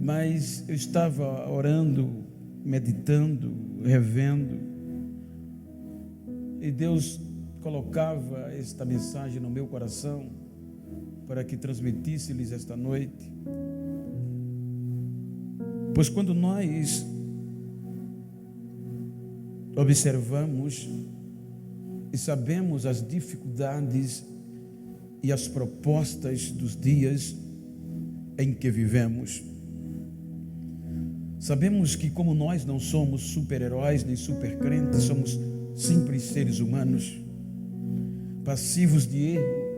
mas eu estava orando, meditando, revendo, e Deus colocava esta mensagem no meu coração para que transmitisse-lhes esta noite. Pois quando nós observamos e sabemos as dificuldades e as propostas dos dias em que vivemos, sabemos que, como nós não somos super-heróis nem super-crentes, somos simples seres humanos, passivos de erros,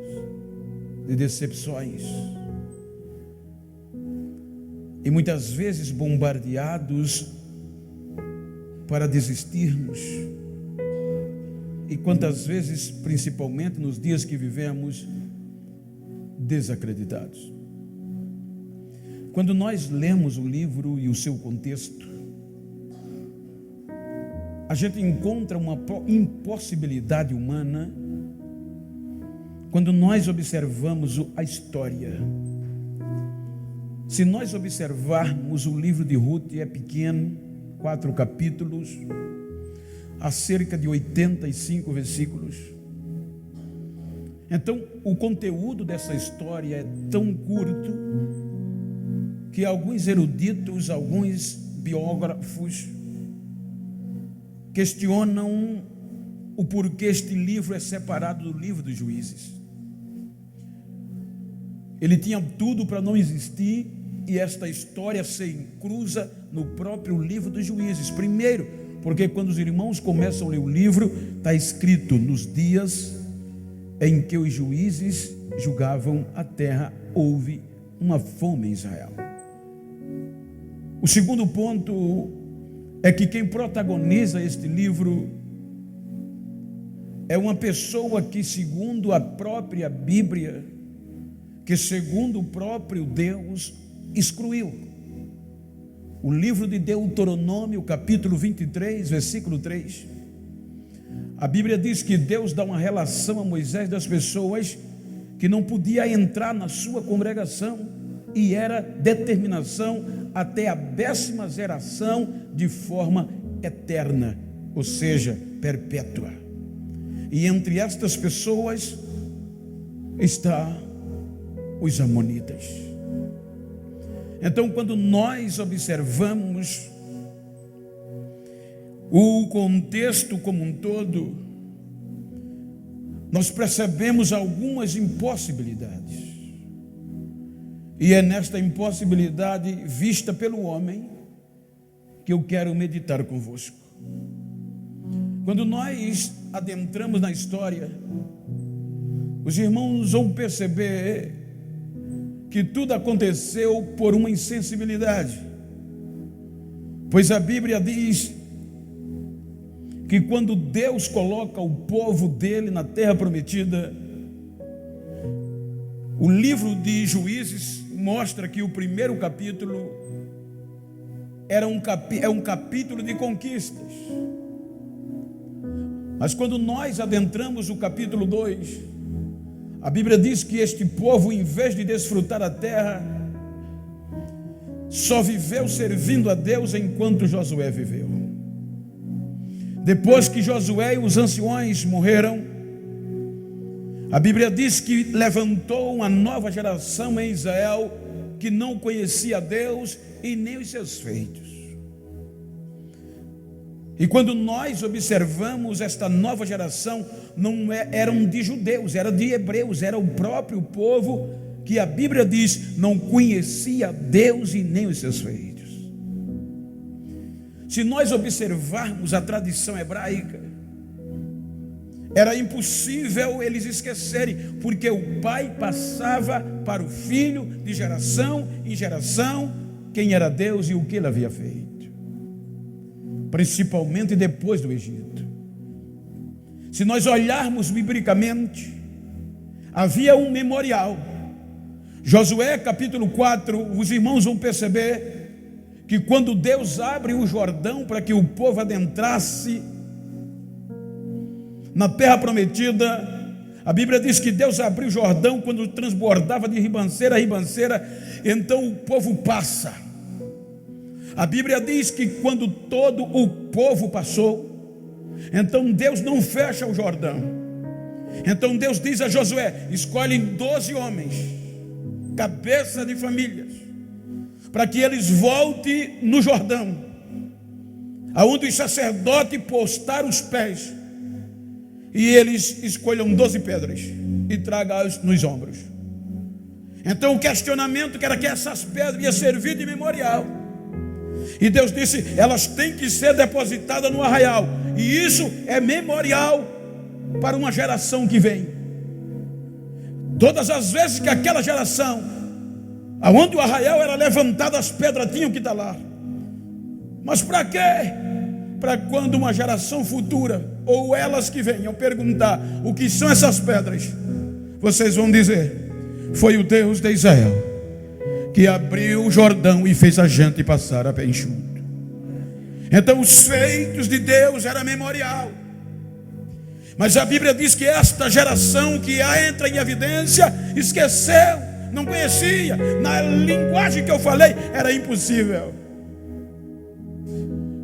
de decepções, e muitas vezes bombardeados para desistirmos. E quantas vezes, principalmente nos dias que vivemos, desacreditados. Quando nós lemos o livro e o seu contexto, a gente encontra uma impossibilidade humana quando nós observamos a história. Se nós observarmos o livro de Ruth, é pequeno, 4 capítulos, há cerca de 85 versículos. Então, o conteúdo dessa história é tão curto que alguns eruditos, alguns biógrafos questionam o porquê este livro é separado do livro dos Juízes. Ele tinha tudo para não existir e esta história se incruza no próprio livro dos Juízes. Primeiro, porque quando os irmãos começam a ler o livro, está escrito: nos dias em que os juízes julgavam a terra, houve uma fome em Israel. O segundo ponto é que quem protagoniza este livro é uma pessoa que, segundo a própria Bíblia, que segundo o próprio Deus, excluiu. O livro de Deuteronômio, capítulo 23, versículo 3. A Bíblia diz que Deus dá uma relação a Moisés das pessoas que não podia entrar na sua congregação, e era determinação até a 10ª geração de forma eterna, ou seja, perpétua. E entre estas pessoas está os amonitas. Então, quando nós observamos o contexto como um todo, nós percebemos algumas impossibilidades. E é nesta impossibilidade vista pelo homem que eu quero meditar convosco. Quando nós adentramos na história, os irmãos vão perceber que tudo aconteceu por uma insensibilidade. Pois a Bíblia diz que quando Deus coloca o povo dele na terra prometida, o livro de Juízes mostra que o primeiro capítulo é um capítulo de conquistas. Mas quando nós adentramos o capítulo 2, a Bíblia diz que este povo, em vez de desfrutar a terra, só viveu servindo a Deus enquanto Josué viveu. Depois que Josué e os anciões morreram, a Bíblia diz que levantou uma nova geração em Israel que não conhecia Deus e nem os seus feitos. E quando nós observamos esta nova geração, não eram de judeus, era de hebreus, era o próprio povo que a Bíblia diz não conhecia Deus e nem os seus feitos. Se nós observarmos a tradição hebraica, era impossível eles esquecerem, porque o pai passava para o filho de geração em geração quem era Deus e o que ele havia feito, principalmente depois do Egito. Se nós olharmos biblicamente, havia um memorial. Josué capítulo 4, os irmãos vão perceber que quando Deus abre o Jordão para que o povo adentrasse na terra prometida, a Bíblia diz que Deus abriu o Jordão quando transbordava de ribanceira a ribanceira, então o povo passa. A Bíblia diz que quando todo o povo passou, então Deus não fecha o Jordão. Então Deus diz a Josué: escolhe 12 homens, cabeça de famílias, para que eles voltem no Jordão, aonde os sacerdotes postaram os pés, e eles escolham 12 pedras e tragam-as nos ombros. Então o questionamento era que essas pedras iam servir de memorial, e Deus disse: elas têm que ser depositadas no arraial, e isso é memorial para uma geração que vem. Todas as vezes que aquela geração, aonde o arraial era levantado, as pedras tinham que estar lá. Mas para quê? Para quando uma geração futura, ou elas que venham perguntar o que são essas pedras, vocês vão dizer: foi o Deus de Israel que abriu o Jordão e fez a gente passar a pé enxuto. Então os feitos de Deus era memorial. Mas a Bíblia diz que esta geração que entra em evidência esqueceu, não conhecia. Na linguagem que eu falei, era impossível.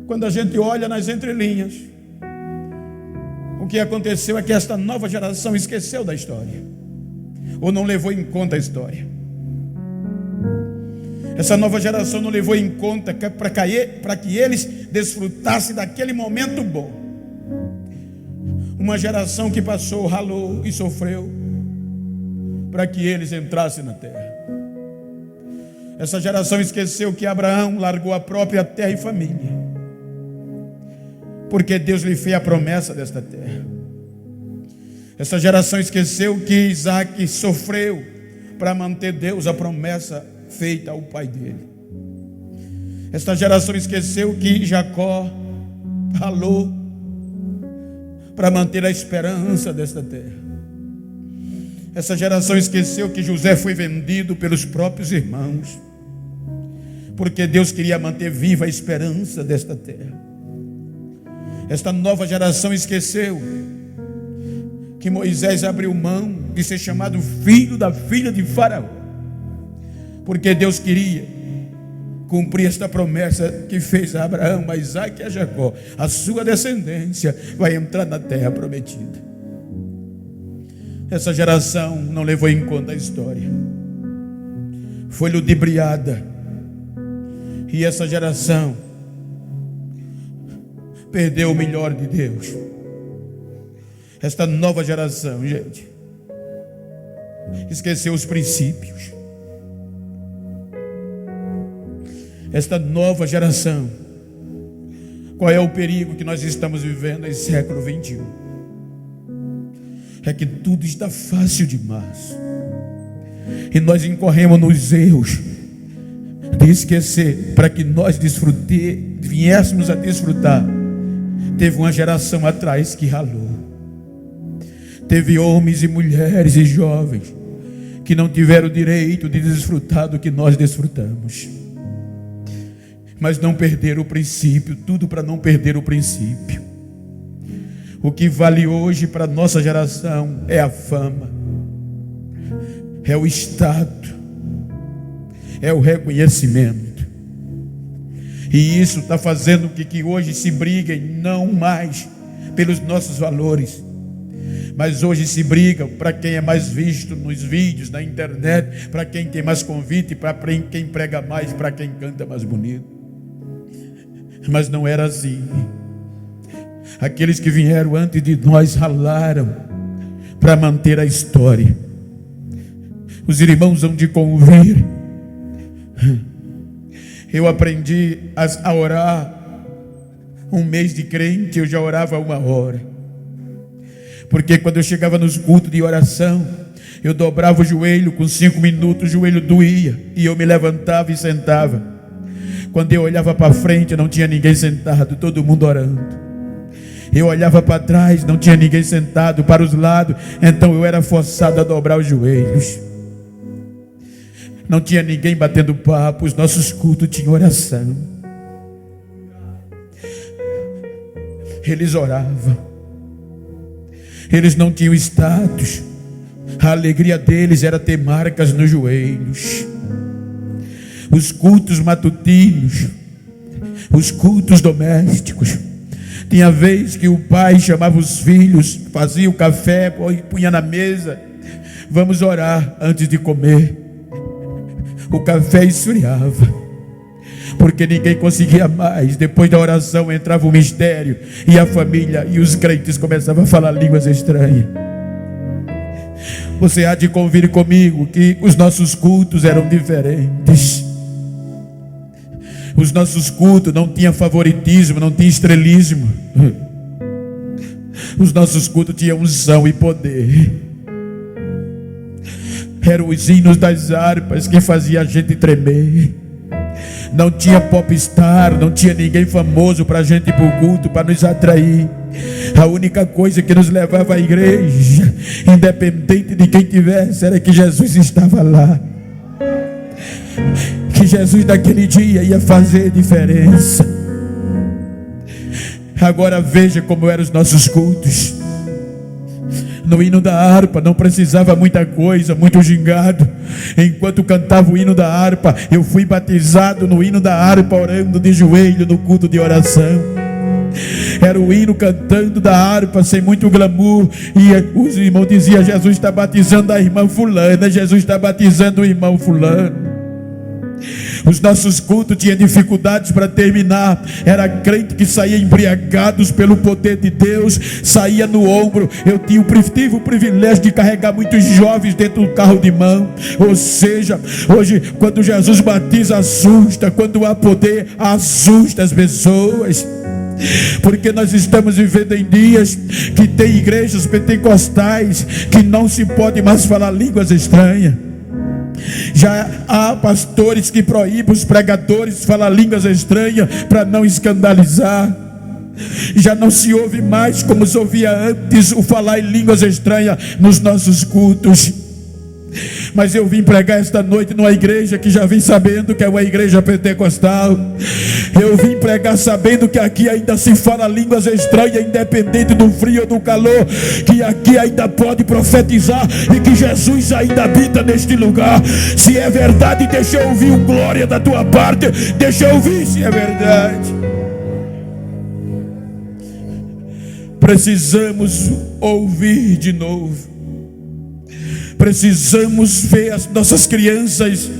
Quando a gente olha nas entrelinhas, o que aconteceu é que esta nova geração esqueceu da história, ou não levou em conta a história. Essa nova geração não levou em conta para que eles desfrutassem daquele momento bom. Uma geração que passou, ralou e sofreu para que eles entrassem na terra. Essa geração esqueceu que Abraão largou a própria terra e família, porque Deus lhe fez a promessa desta terra. Essa geração esqueceu que Isaac sofreu para manter Deus a promessa feita ao pai dele. Esta geração esqueceu que Jacó ralou para manter a esperança desta terra. Essa geração esqueceu que José foi vendido pelos próprios irmãos, porque Deus queria manter viva a esperança desta terra. Esta nova geração esqueceu que Moisés abriu mão de ser chamado filho da filha de Faraó, porque Deus queria cumprir esta promessa que fez a Abraão, a Isaac e a Jacó: a sua descendência vai entrar na terra prometida. Essa geração não levou em conta a história, foi ludibriada, e essa geração perdeu o melhor de Deus. Esta nova geração, gente, esqueceu os princípios. Esta nova geração, qual é o perigo que nós estamos vivendo nesse século 21? É que tudo está fácil demais, e nós incorremos nos erros de esquecer. Para que nós viéssemos a desfrutar, teve uma geração atrás que ralou. Teve homens e mulheres e jovens que não tiveram o direito de desfrutar do que nós desfrutamos, mas não perderam o princípio. Tudo para não perder o princípio. O que vale hoje para a nossa geração é a fama, é o status, é o reconhecimento. E isso está fazendo com que hoje se briguem não mais pelos nossos valores, mas hoje se brigam para quem é mais visto nos vídeos, na internet, para quem tem mais convite, para quem prega mais, para quem canta mais bonito. Mas não era assim. Aqueles que vieram antes de nós ralaram para manter a história. Os irmãos hão de convir. Eu aprendi a orar. Um mês de crente eu já orava 1 hora, porque quando eu chegava nos cultos de oração, eu dobrava o joelho. Com 5 minutos o joelho doía, e eu me levantava e sentava. Quando eu olhava para frente, não tinha ninguém sentado, todo mundo orando. Eu olhava para trás, não tinha ninguém sentado, para os lados, então eu era forçado a dobrar os joelhos. Não tinha ninguém batendo papo, os nossos cultos tinham oração. Eles oravam, eles não tinham status. A alegria deles era ter marcas nos joelhos. Os cultos matutinos os cultos domésticos. Tinha vez que o pai chamava os filhos, fazia o café, punha na mesa. Vamos orar antes de comer. O café esfriava, porque ninguém conseguia mais. Depois da oração entrava o mistério, e a família e os crentes começavam a falar línguas estranhas. Você há de convir comigo que os nossos cultos eram diferentes. Os nossos cultos não tinham favoritismo, não tinha estrelismo. Os nossos cultos tinham unção e poder. Eram os hinos das harpas que faziam a gente tremer. Não tinha popstar, não tinha ninguém famoso para a gente ir para o culto, para nos atrair. A única coisa que nos levava à igreja, independente de quem tivesse, era que Jesus estava lá. Que Jesus naquele dia ia fazer diferença. Agora veja como eram os nossos cultos. No hino da harpa não precisava muita coisa, muito gingado. Enquanto cantava o hino da harpa, eu fui batizado no hino da harpa, orando de joelho no culto de oração. Era o hino cantando da harpa, sem muito glamour. E os irmãos diziam: Jesus está batizando a irmã fulana, Jesus está batizando o irmão fulano. Os nossos cultos tinham dificuldades para terminar. Era crente que saía embriagados pelo poder de Deus, saía no ombro. Eu tive o privilégio de carregar muitos jovens dentro do carro de mão. Ou seja, hoje quando Jesus batiza, assusta. Quando há poder, assusta as pessoas. Porque nós estamos vivendo em dias que tem igrejas pentecostais que não se pode mais falar línguas estranhas. Já há pastores que proíbem os pregadores falar línguas estranhas para não escandalizar. Já não se ouve mais como se ouvia antes o falar em línguas estranhas nos nossos cultos. Mas eu vim pregar esta noite numa igreja que já vem sabendo que é uma igreja pentecostal. Eu vim pregar sabendo que aqui ainda se fala línguas estranhas, independente do frio ou do calor. Que aqui ainda pode profetizar e que Jesus ainda habita neste lugar. Se é verdade, deixa eu ouvir o glória da tua parte. Deixa eu ouvir se é verdade. Precisamos ouvir de novo. Precisamos ver as nossas crianças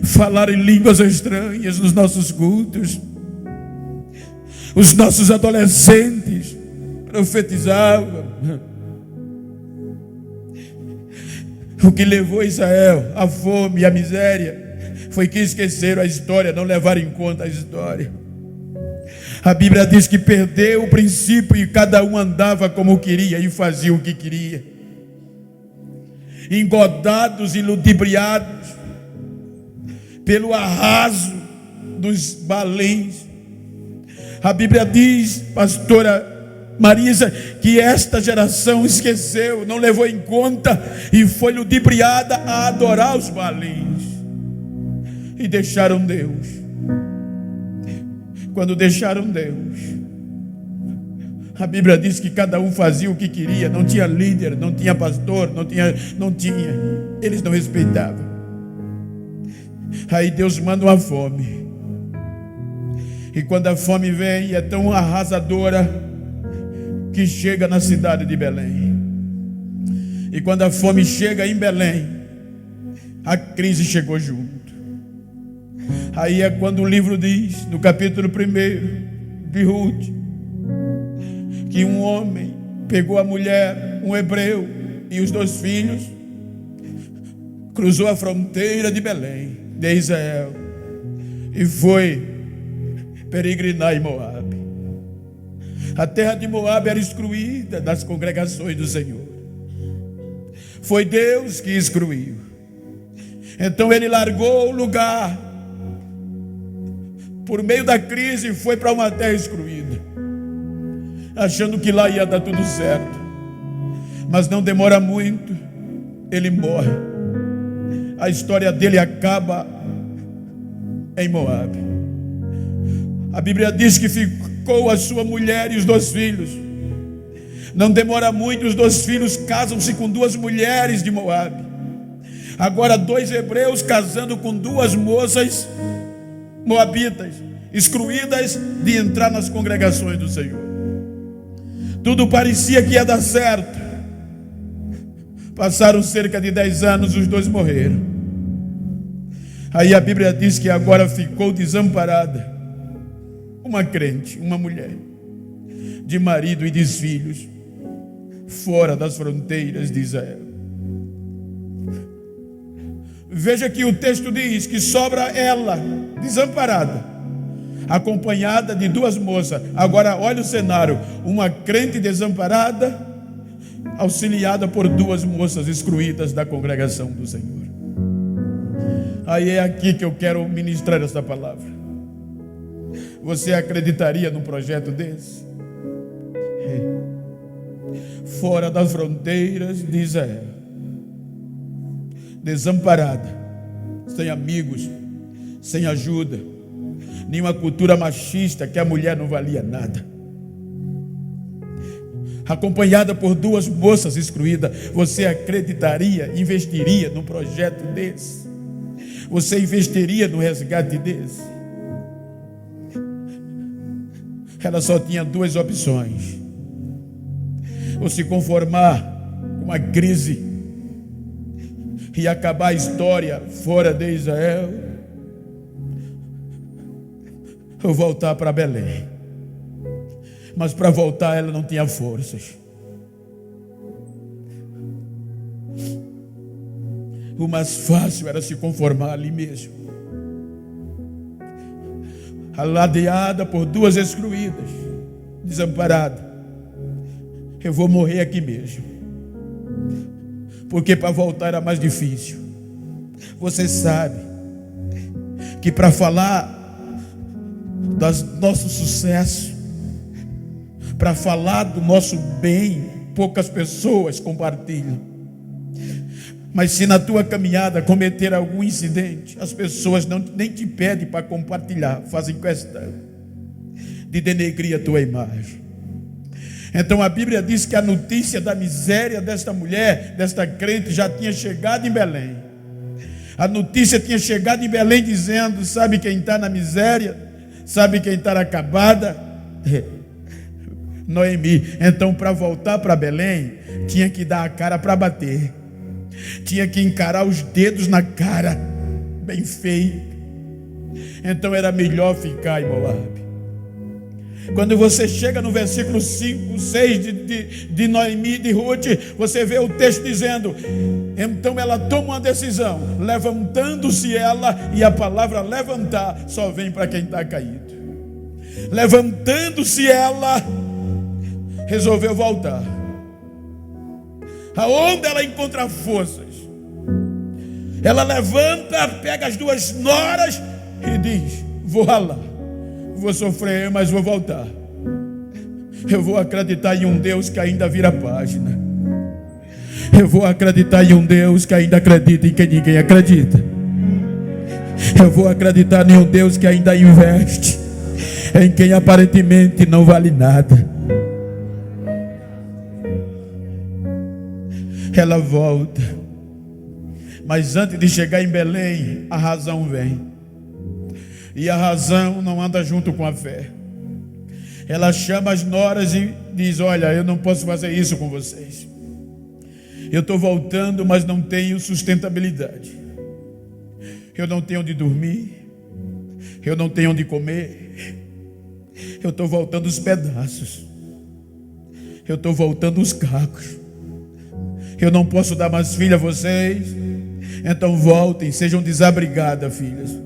falarem línguas estranhas nos nossos cultos. Os nossos adolescentes profetizavam. O que levou Israel à fome e à miséria foi que esqueceram a história, não levaram em conta a história. A Bíblia diz que perdeu o princípio e cada um andava como queria e fazia o que queria. Engodados e ludibriados pelo arraso dos balins. A Bíblia diz, pastora Marisa, que esta geração esqueceu, não levou em conta e foi ludibriada a adorar os balins e deixaram Deus. Quando deixaram Deus, a Bíblia diz que cada um fazia o que queria. Não tinha líder, não tinha pastor, não tinha. Eles não respeitavam. Aí Deus manda uma fome. E quando a fome vem, é tão arrasadora que chega na cidade de Belém. E quando a fome chega em Belém, a crise chegou junto. Aí é quando o livro diz, no capítulo 1 de Ruth, que um homem pegou a mulher, um hebreu e os 2 filhos, cruzou a fronteira de Belém, de Israel, e foi peregrinar em Moabe. A terra de Moabe era excluída das congregações do Senhor. Foi Deus que excluiu. Então ele largou o lugar, por meio da crise, foi para uma terra excluída, achando que lá ia dar tudo certo. Mas não demora muito, ele morre. A história dele acaba em Moabe. A Bíblia diz que ficou a sua mulher e os 2 filhos. Não demora muito, os 2 filhos casam-se com 2 mulheres de Moabe. Agora 2 hebreus casando com 2 moças moabitas. excluídas de entrar nas congregações do Senhor. Tudo parecia que ia dar certo. Passaram cerca de 10 anos, os dois morreram. Aí a Bíblia diz que agora ficou desamparada uma crente, uma mulher, de marido e de filhos, fora das fronteiras de Israel. Veja que o texto diz que sobra ela, desamparada, acompanhada de duas moças. Agora olha o cenário: uma crente desamparada, auxiliada por duas moças excluídas da congregação do Senhor. Aí é aqui que eu quero ministrar essa palavra. Você acreditaria num projeto desse? Fora das fronteiras de Israel, desamparada, sem amigos, sem ajuda, nenhuma cultura machista que a mulher não valia nada, acompanhada por duas moças excluídas. Você acreditaria, investiria num projeto desse? Você investiria no resgate desse? Ela só tinha duas opções: ou se conformar com a crise e acabar a história fora de Israel, ou voltar para Belém. Mas para voltar ela não tinha forças. O mais fácil era se conformar ali mesmo, aladeada por duas excluídas, desamparada. Eu vou morrer aqui mesmo, porque para voltar era mais difícil. Você sabe que para falar do nosso sucesso, para falar do nosso bem, poucas pessoas compartilham. Mas se na tua caminhada cometer algum incidente, as pessoas nem te pedem para compartilhar, fazem questão de denegrir a tua imagem. Então a Bíblia diz que a notícia da miséria desta mulher, desta crente, já tinha chegado em Belém. A notícia tinha chegado em Belém dizendo: sabe quem está na miséria? Sabe quem está acabada? Noemi. Então, para voltar para Belém, tinha que dar a cara para bater, tinha que encarar os dedos na cara, bem feio. Então era melhor ficar em Moabe. Quando você chega no versículo 5, 6 de Noemi e de Ruth, você vê o texto dizendo: então ela toma uma decisão, levantando-se ela, e a palavra levantar só vem para quem está caído. Levantando-se ela, resolveu voltar. Aonde ela encontra forças, ela levanta, pega as duas noras e diz: vou lá, vou sofrer, mas vou voltar. Eu vou acreditar em um Deus que ainda vira página. Eu vou acreditar em um Deus que ainda acredita em quem ninguém acredita. Eu vou acreditar em um Deus que ainda investe em quem aparentemente não vale nada. Ela volta, mas antes de chegar em Belém, a razão vem. E a razão não anda junto com a fé. Ela chama as noras e diz: olha, eu não posso fazer isso com vocês. Eu estou voltando, mas não tenho sustentabilidade. Eu não tenho onde dormir, eu não tenho onde comer. Eu estou voltando os pedaços, eu estou voltando os cacos. Eu não posso dar mais filha a vocês. Então voltem, sejam desabrigadas, filhas.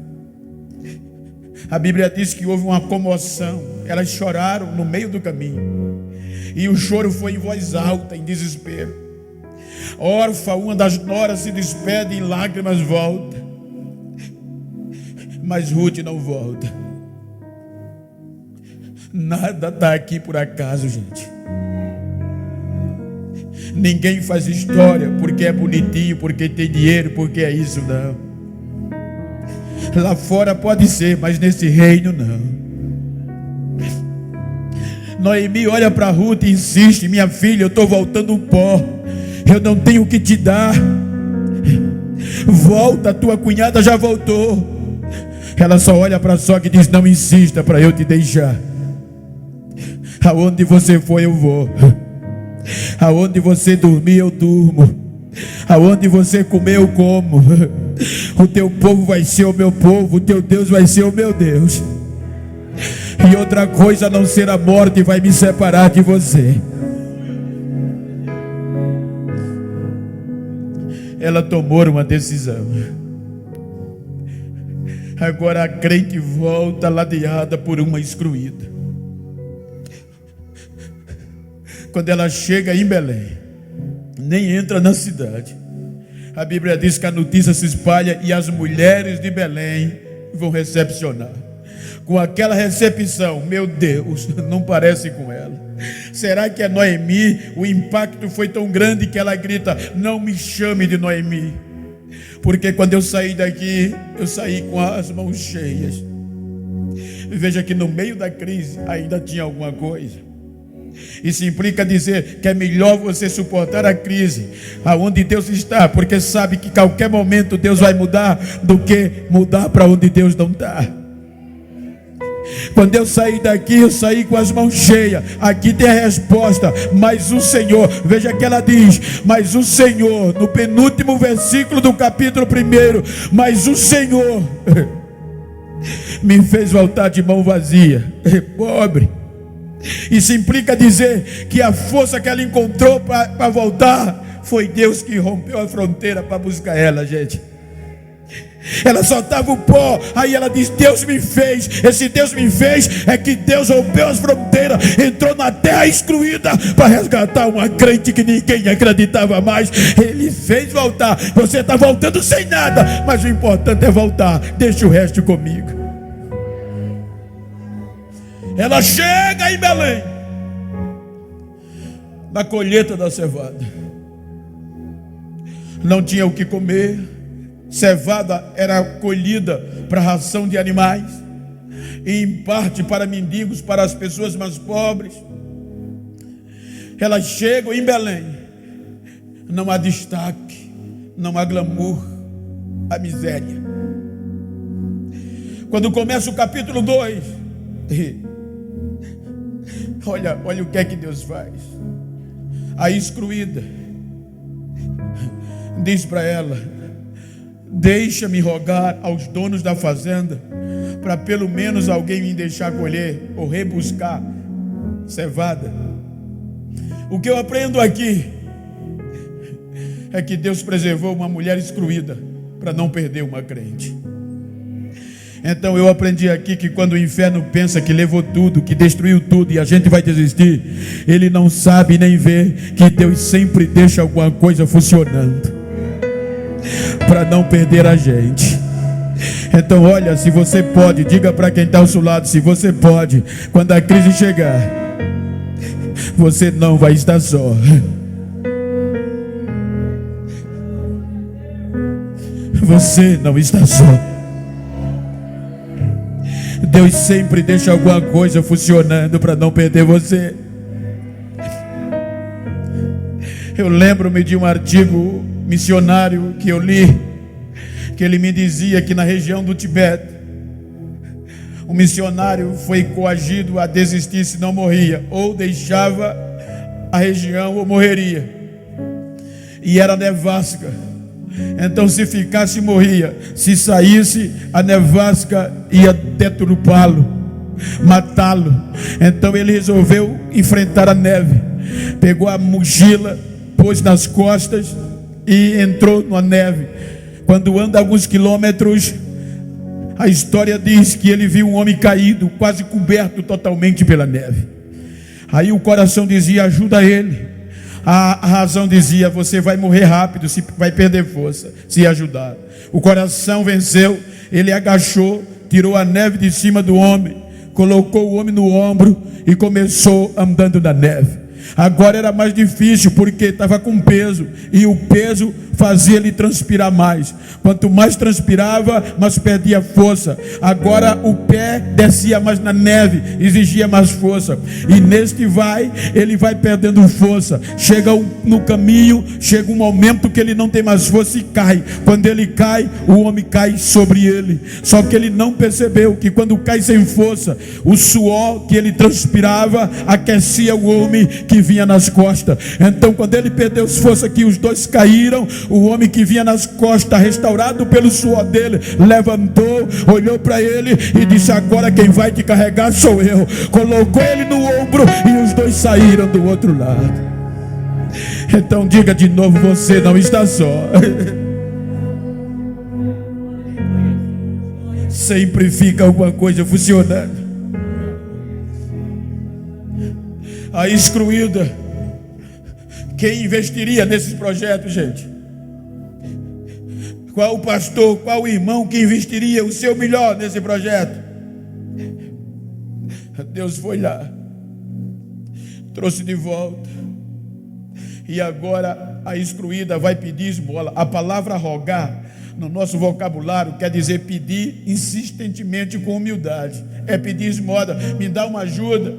A Bíblia diz que houve uma comoção. Elas choraram no meio do caminho, e o choro foi em voz alta, em desespero. Órfã, uma das noras, se despede em lágrimas, volta. Mas Ruth não volta. Nada está aqui por acaso, gente. Ninguém faz história porque é bonitinho, porque tem dinheiro, porque é isso, não. Lá fora pode ser, mas nesse reino não. Noemi olha para Ruth e insiste: minha filha, eu estou voltando o pó, eu não tenho o que te dar. Volta, tua cunhada já voltou. Ela só olha para a sogra e diz: não insista para eu te deixar. Aonde você for eu vou, aonde você dormir eu durmo, aonde você comer eu como. O teu povo vai ser o meu povo, o teu Deus vai ser o meu Deus. E outra coisa a não ser a morte vai me separar de você. Ela tomou uma decisão. Agora a crente volta ladeada por uma excluída. Quando ela chega em Belém, nem entra na cidade, a Bíblia diz que a notícia se espalha e as mulheres de Belém vão recepcionar. Com aquela recepção, meu Deus, não parece com ela. Será que é Noemi? O impacto foi tão grande que ela grita: não me chame de Noemi, porque quando eu saí daqui, eu saí com as mãos cheias. Veja que no meio da crise ainda tinha alguma coisa. Isso implica dizer que é melhor você suportar a crise aonde Deus está, porque sabe que qualquer momento Deus vai mudar, do que mudar para onde Deus não está. Quando eu saí daqui, eu saí com as mãos cheias. Aqui tem a resposta: mas o Senhor, veja que ela diz: mas o Senhor, no penúltimo versículo do capítulo 1, mas o Senhor me fez voltar de mão vazia, pobre. Isso implica dizer que a força que ela encontrou para voltar, foi Deus que rompeu a fronteira para buscar ela, gente. Ela só estava o pó, aí ela diz: Deus me fez. Esse Deus me fez é que Deus rompeu as fronteiras, entrou na terra excluída para resgatar uma crente que ninguém acreditava mais. Ele fez voltar. Você está voltando sem nada, mas o importante é voltar. Deixa o resto comigo. Ela chega em Belém, na colheita da cevada. Não tinha o que comer. Cevada era colhida para ração de animais, e em parte para mendigos, para as pessoas mais pobres. Elas chegam em Belém. Não há destaque, não há glamour, há miséria. Quando começa o capítulo 2, olha o que é que Deus faz. A excluída diz para ela: deixa-me rogar aos donos da fazenda, para pelo menos alguém me deixar colher ou rebuscar cevada. O que eu aprendo aqui é que Deus preservou uma mulher excluída para não perder uma crente. Então eu aprendi aqui que quando o inferno pensa que levou tudo, que destruiu tudo e a gente vai desistir, ele não sabe nem ver que Deus sempre deixa alguma coisa funcionando para não perder a gente. Então olha, se você pode, diga para quem está ao seu lado: se você pode, quando a crise chegar, você não vai estar só. Você não está só. Deus sempre deixa alguma coisa funcionando para não perder você. Eu lembro-me de um artigo missionário que eu li, que ele me dizia que na região do Tibete, um missionário foi coagido a desistir se não morria, ou deixava a região ou morreria. E era nevasca. Então se ficasse morria, se saísse a nevasca ia deturpá-lo, matá-lo. Então ele resolveu enfrentar a neve, pegou a mochila, pôs nas costas e entrou na neve. Quando anda alguns quilômetros, a história diz que ele viu um homem caído, quase coberto totalmente pela neve. Aí o coração dizia: ajuda ele. A razão dizia: você vai morrer rápido, vai perder força se ajudar. O coração venceu. Ele agachou, tirou a neve de cima do homem, colocou o homem no ombro e começou andando na neve. Agora era mais difícil porque estava com peso, e o peso fazia ele transpirar mais. Quanto mais transpirava, mais perdia força. Agora o pé descia mais na neve, exigia mais força. E neste ele vai perdendo força. Chega no caminho, chega um momento que ele não tem mais força e cai. Quando ele cai, o homem cai sobre ele. Só que ele não percebeu que quando cai sem força, o suor que ele transpirava aquecia o homem que vinha nas costas. Então quando ele perdeu força, que os dois caíram, o homem que vinha nas costas, restaurado pelo suor dele, levantou, olhou para ele e disse: agora quem vai te carregar sou eu. Colocou ele no ombro e os dois saíram do outro lado. Então diga de novo: você não está só. Sempre fica alguma coisa funcionando. A excluída, quem investiria nesses projetos, gente? Qual o pastor, qual o irmão que investiria o seu melhor nesse projeto? Deus foi lá, trouxe de volta. E agora a excluída vai pedir esmola. A palavra rogar, no nosso vocabulário, quer dizer pedir insistentemente com humildade. É pedir esmola, me dá uma ajuda.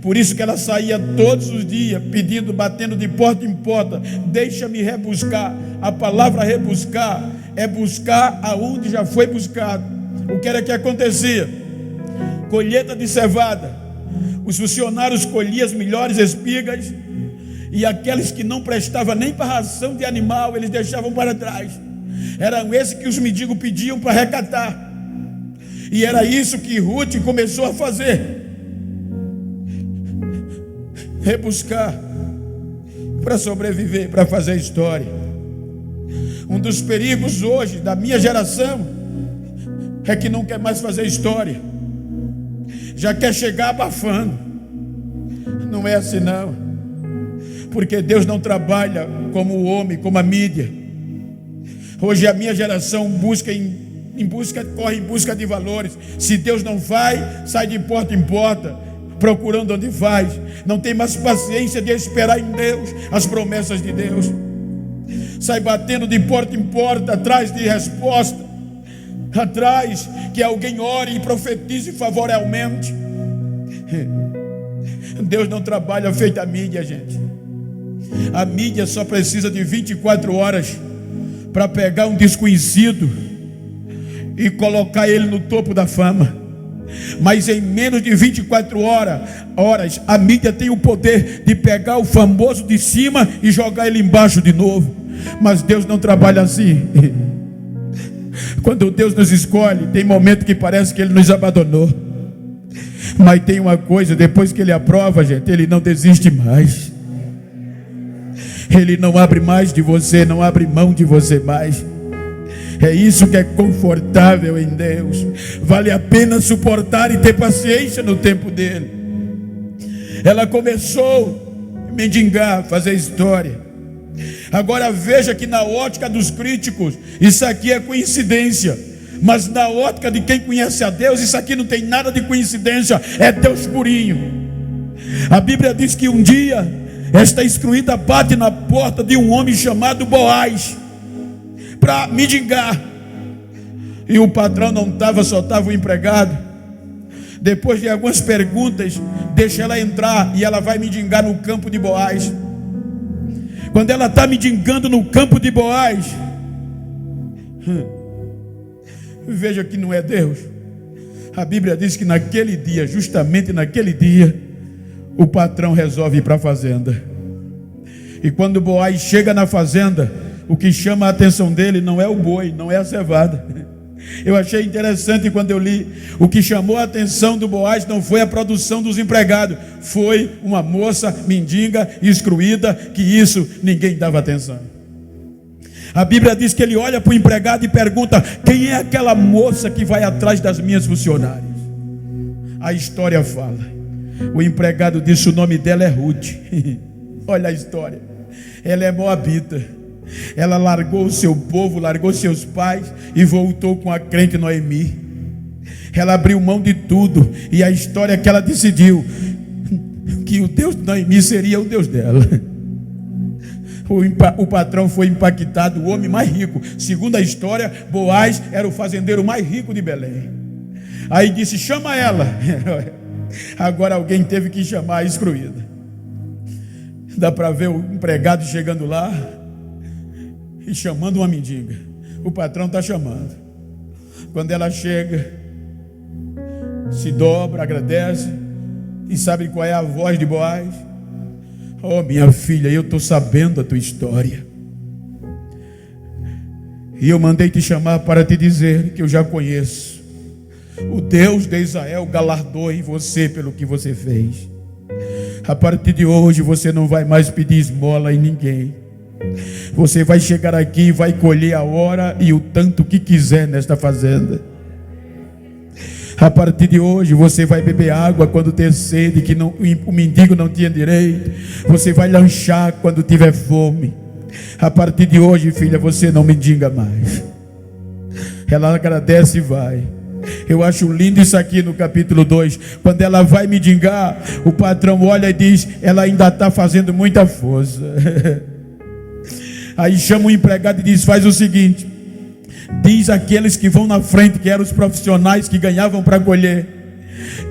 Por isso que ela saía todos os dias pedindo, batendo de porta em porta: deixa-me rebuscar. A palavra rebuscar é buscar aonde já foi buscado. O que era que acontecia? Colheita de cevada, os funcionários colhiam as melhores espigas, e aqueles que não prestavam nem para ração de animal, eles deixavam para trás. Eram esses que os mendigos pediam para recatar. E era isso que Ruth começou a fazer: rebuscar para sobreviver, para fazer história. Um dos perigos hoje da minha geração é que não quer mais fazer história, já quer chegar abafando. Não é assim não, porque Deus não trabalha como o homem, como a mídia. Hoje a minha geração corre em busca de valores. Se Deus não vai, sai de porta em porta, procurando onde faz. Não tem mais paciência de esperar em Deus as promessas de Deus. Sai batendo de porta em porta, atrás de resposta, atrás que alguém ore e profetize favoravelmente. Deus não trabalha feito a mídia, gente. A mídia só precisa de 24 horas para pegar um desconhecido e colocar ele no topo da fama. Mas em menos de 24 horas, a mídia tem o poder de pegar o famoso de cima e jogar ele embaixo de novo. Mas Deus não trabalha assim. Quando Deus nos escolhe, tem momento que parece que Ele nos abandonou. Mas tem uma coisa: depois que Ele aprova, gente, Ele não desiste mais. Ele não abre mais de você, não abre mão de você mais. É isso que é confortável em Deus. Vale a pena suportar e ter paciência no tempo dele. Ela começou a mendigar, fazer história. Agora veja que na ótica dos críticos, isso aqui é coincidência. Mas na ótica de quem conhece a Deus, isso aqui não tem nada de coincidência. É Deus purinho. A Bíblia diz que um dia esta excluída bate na porta de um homem chamado Boaz para mendigar. E o patrão não estava, só estava o empregado. Depois de algumas perguntas, deixa ela entrar e ela vai mendigar no campo de Boaz. Quando ela está mendigando no campo de Boaz, veja que não é Deus. A Bíblia diz que naquele dia, justamente naquele dia, o patrão resolve ir para a fazenda. E quando Boaz chega na fazenda, o que chama a atenção dele não é o boi, não é a cevada. Eu achei interessante quando eu li. O que chamou a atenção do Boaz não foi a produção dos empregados, foi uma moça mendiga, excluída, que isso ninguém dava atenção. A Bíblia diz que ele olha para o empregado e pergunta: quem é aquela moça que vai atrás das minhas funcionárias? A história fala. O empregado disse: o nome dela é Ruth. Olha a história. Ela é moabita. Ela largou o seu povo, largou seus pais e voltou com a crente Noemi. Ela abriu mão de tudo. E a história é que ela decidiu que o Deus de Noemi seria o Deus dela. O patrão foi impactado, o homem mais rico. Segundo a história, Boaz era o fazendeiro mais rico de Belém. Aí disse: chama ela. Agora alguém teve que chamar a excluída. Dá para ver o empregado chegando lá e chamando uma mendiga. O patrão está chamando. Quando ela chega, se dobra, agradece. E sabe qual é a voz de Boaz? Oh, minha filha, eu estou sabendo a tua história. E eu mandei te chamar para te dizer que eu já conheço. O Deus de Israel galardoe você pelo que você fez. A partir de hoje você não vai mais pedir esmola em ninguém. Você vai chegar aqui e vai colher a hora e o tanto que quiser nesta fazenda. A partir de hoje você vai beber água quando ter sede, que não, o mendigo não tinha direito. Você vai lanchar quando tiver fome. A partir de hoje, filha, você não mendiga mais. Ela agradece e vai. Eu acho lindo isso aqui no capítulo 2. Quando ela vai mendigar, o patrão olha e diz: ela ainda está fazendo muita força. Aí chama o empregado e diz: faz o seguinte, diz àqueles que vão na frente, que eram os profissionais que ganhavam para colher,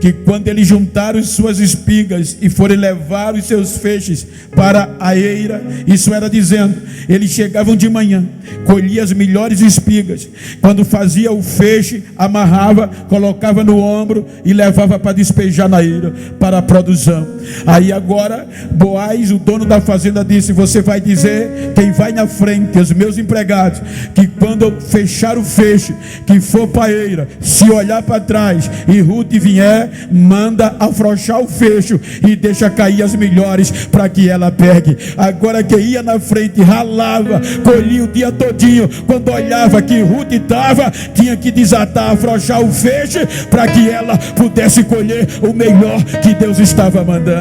que quando eles juntaram suas espigas e forem levar os seus feixes para a eira, isso era dizendo, eles chegavam de manhã, colhiam as melhores espigas, quando fazia o feixe, amarrava, colocava no ombro e levava para despejar na eira, para a produção. Aí agora Boaz, o dono da fazenda, disse: você vai dizer, quem vai na frente, os meus empregados, que quando eu fechar o feixe, que for para a eira, se olhar para trás e Ruth vier, manda afrouxar o fecho e deixa cair as melhores para que ela pegue. Agora quem ia na frente ralava, colhia o dia todinho, quando olhava que Ruth estava, tinha que desatar, afrouxar o fecho para que ela pudesse colher o melhor que Deus estava mandando.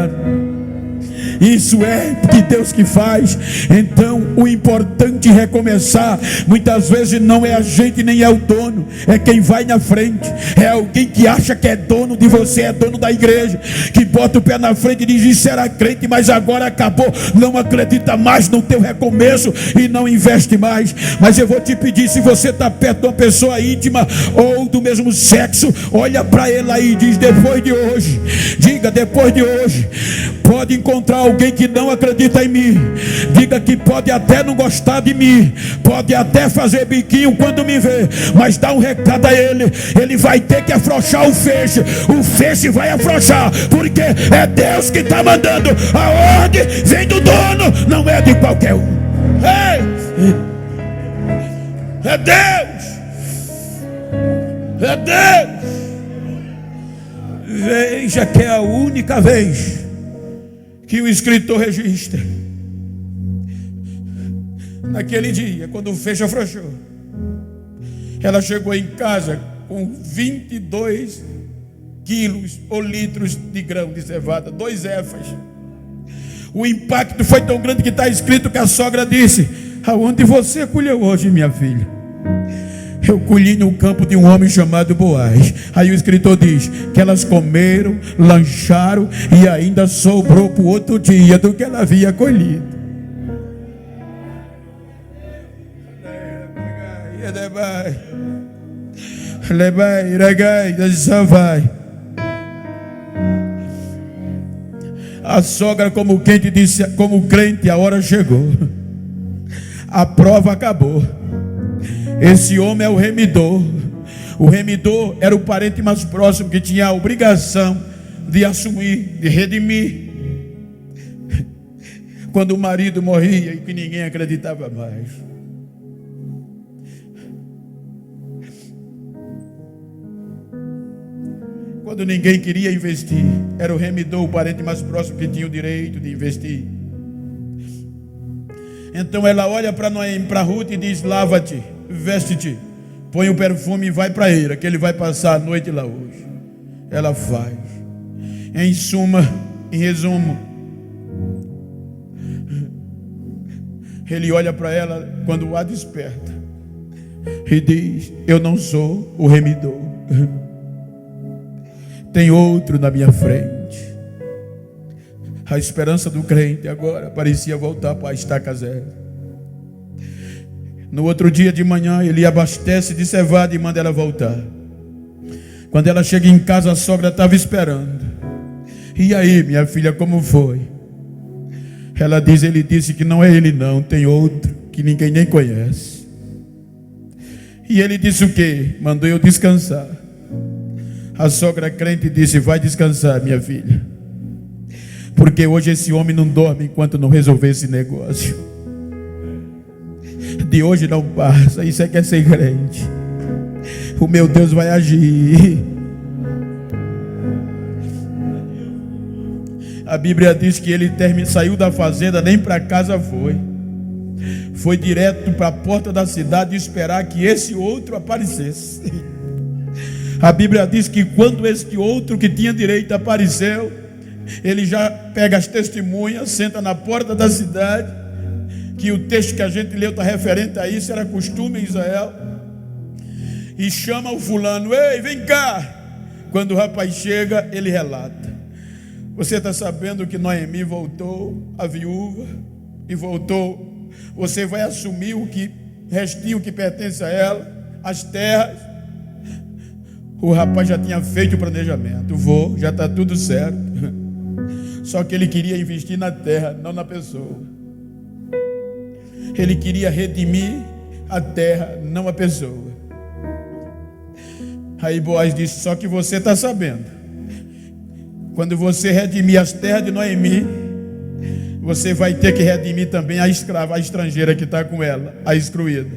Isso é que Deus que faz. Então o importante é recomeçar. Muitas vezes não é a gente nem é o dono, é quem vai na frente. É alguém que acha que é dono de você, é dono da igreja, que bota o pé na frente e diz: isso era crente, mas agora acabou, não acredita mais no teu recomeço e não investe mais. Mas eu vou te pedir, se você está perto de uma pessoa íntima ou do mesmo sexo, olha para ele aí e diz: depois de hoje, diga, depois de hoje, pode encontrar alguém que não acredita em mim. Diga que pode até não gostar de mim, pode até fazer biquinho quando me vê, mas dá um recado a ele: ele vai ter que afrouxar o feixe vai afrouxar, porque é Deus que está mandando. A ordem vem do dono, não é de qualquer um. É Deus, é Deus. Veja que é a única vez que o escritor registra. Naquele dia, quando o feixe afrouxou, ela chegou em casa com 22 quilos ou litros de grão de cevada, 2 éfas. O impacto foi tão grande que está escrito que a sogra disse: aonde você colheu hoje, minha filha? Eu colhi no campo de um homem chamado Boaz. Aí o escritor diz que elas comeram, lancharam e ainda sobrou para o outro dia do que ela havia colhido. A sogra, como quente, disse: como crente, a hora chegou, a prova acabou. Esse homem é o remidor. O remidor era o parente mais próximo que tinha a obrigação de assumir, de redimir quando o marido morria e que ninguém acreditava mais. Quando ninguém queria investir, era o remidor, o parente mais próximo que tinha o direito de investir. Então ela olha para Ruth e diz: lava-te, veste-te, põe o perfume e vai para a eira, que ele vai passar a noite lá hoje. Ela faz. Em suma, em resumo, ele olha para ela quando a desperta e diz: eu não sou o remidor, tem outro na minha frente. A esperança do crente agora parecia voltar para a estaca zero. No outro dia de manhã, ele abastece de cevada e manda ela voltar. Quando ela chega em casa, a sogra estava esperando. E aí, minha filha, como foi? Ela diz, ele disse que não é ele não, tem outro que ninguém nem conhece. E ele disse o quê? Mandou eu descansar. A sogra crente disse, vai descansar, minha filha, porque hoje esse homem não dorme enquanto não resolver esse negócio. De hoje não passa, isso é que é ser crente. O meu Deus vai agir. A Bíblia diz que ele saiu da fazenda, nem para casa foi direto para a porta da cidade esperar que esse outro aparecesse. A Bíblia diz que quando este outro que tinha direito apareceu, ele já pega as testemunhas, senta na porta da cidade, que o texto que a gente leu está referente a isso, era costume em Israel, e chama o fulano, ei, vem cá. Quando o rapaz chega, ele relata. Você está sabendo que Noemi voltou, a viúva, e voltou. Você vai assumir o que restinho que pertence a ela, as terras. O rapaz já tinha feito o planejamento. Vou, já está tudo certo. Só que ele queria investir na terra, não na pessoa. Ele queria redimir a terra, não a pessoa. Aí Boaz disse, só que você está sabendo, quando você redimir as terras de Noemi, você vai ter que redimir também a escrava, a estrangeira que está com ela, a excluída.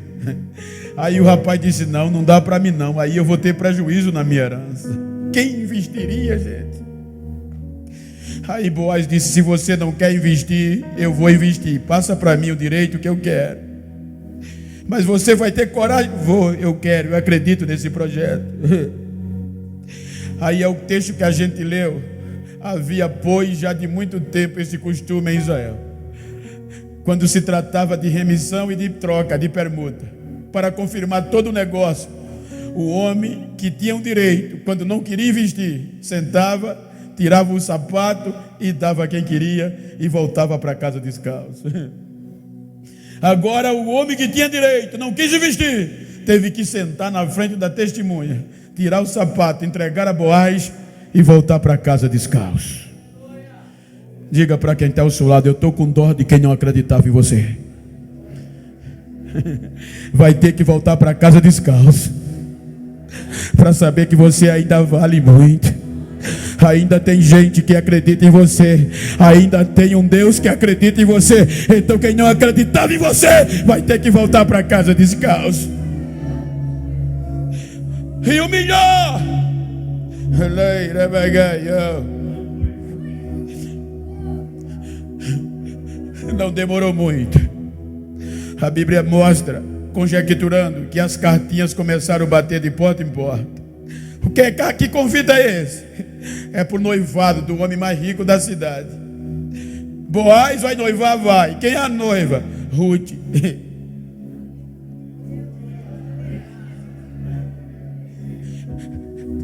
Aí o rapaz disse, não dá para mim não, aí eu vou ter prejuízo na minha herança. Quem investiria, gente? Aí Boaz disse, se você não quer investir, eu vou investir, passa para mim o direito que eu quero. Mas você vai ter coragem? Vou, eu quero, eu acredito nesse projeto. Aí é o texto que a gente leu. Havia, pois, já de muito tempo esse costume em Israel, quando se tratava de remissão e de troca, de permuta, para confirmar todo o negócio. O homem que tinha um direito, quando não queria investir, sentava, tirava o sapato e dava a quem queria e voltava para casa descalço. Agora o homem que tinha direito, não quis investir, teve que sentar na frente da testemunha, tirar o sapato, entregar a Boaz e voltar para casa descalço. Diga para quem está ao seu lado, eu estou com dó de quem não acreditava em você. Vai ter que voltar para casa descalço, para saber que você ainda vale muito. Ainda tem gente que acredita em você, ainda tem um Deus que acredita em você. Então quem não acreditava em você vai ter que voltar para casa descalço. E o melhor, não demorou muito. A Bíblia mostra, conjecturando, que as cartinhas começaram a bater de porta em porta. Que convite é esse? É para o noivado do homem mais rico da cidade. Boaz vai noivar? Vai. Quem é a noiva? Ruth.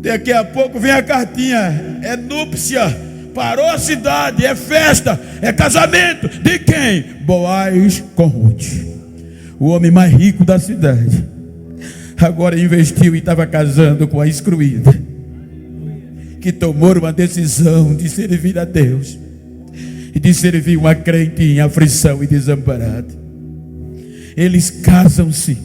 Daqui a pouco vem a cartinha. É núpcia. Parou a cidade. É festa. É casamento. De quem? Boaz com Ruth, o homem mais rico da cidade. Agora investiu e estava casando com a excluída, que tomou uma decisão de servir a Deus e de servir uma crente em aflição e desamparada. Eles casam-se.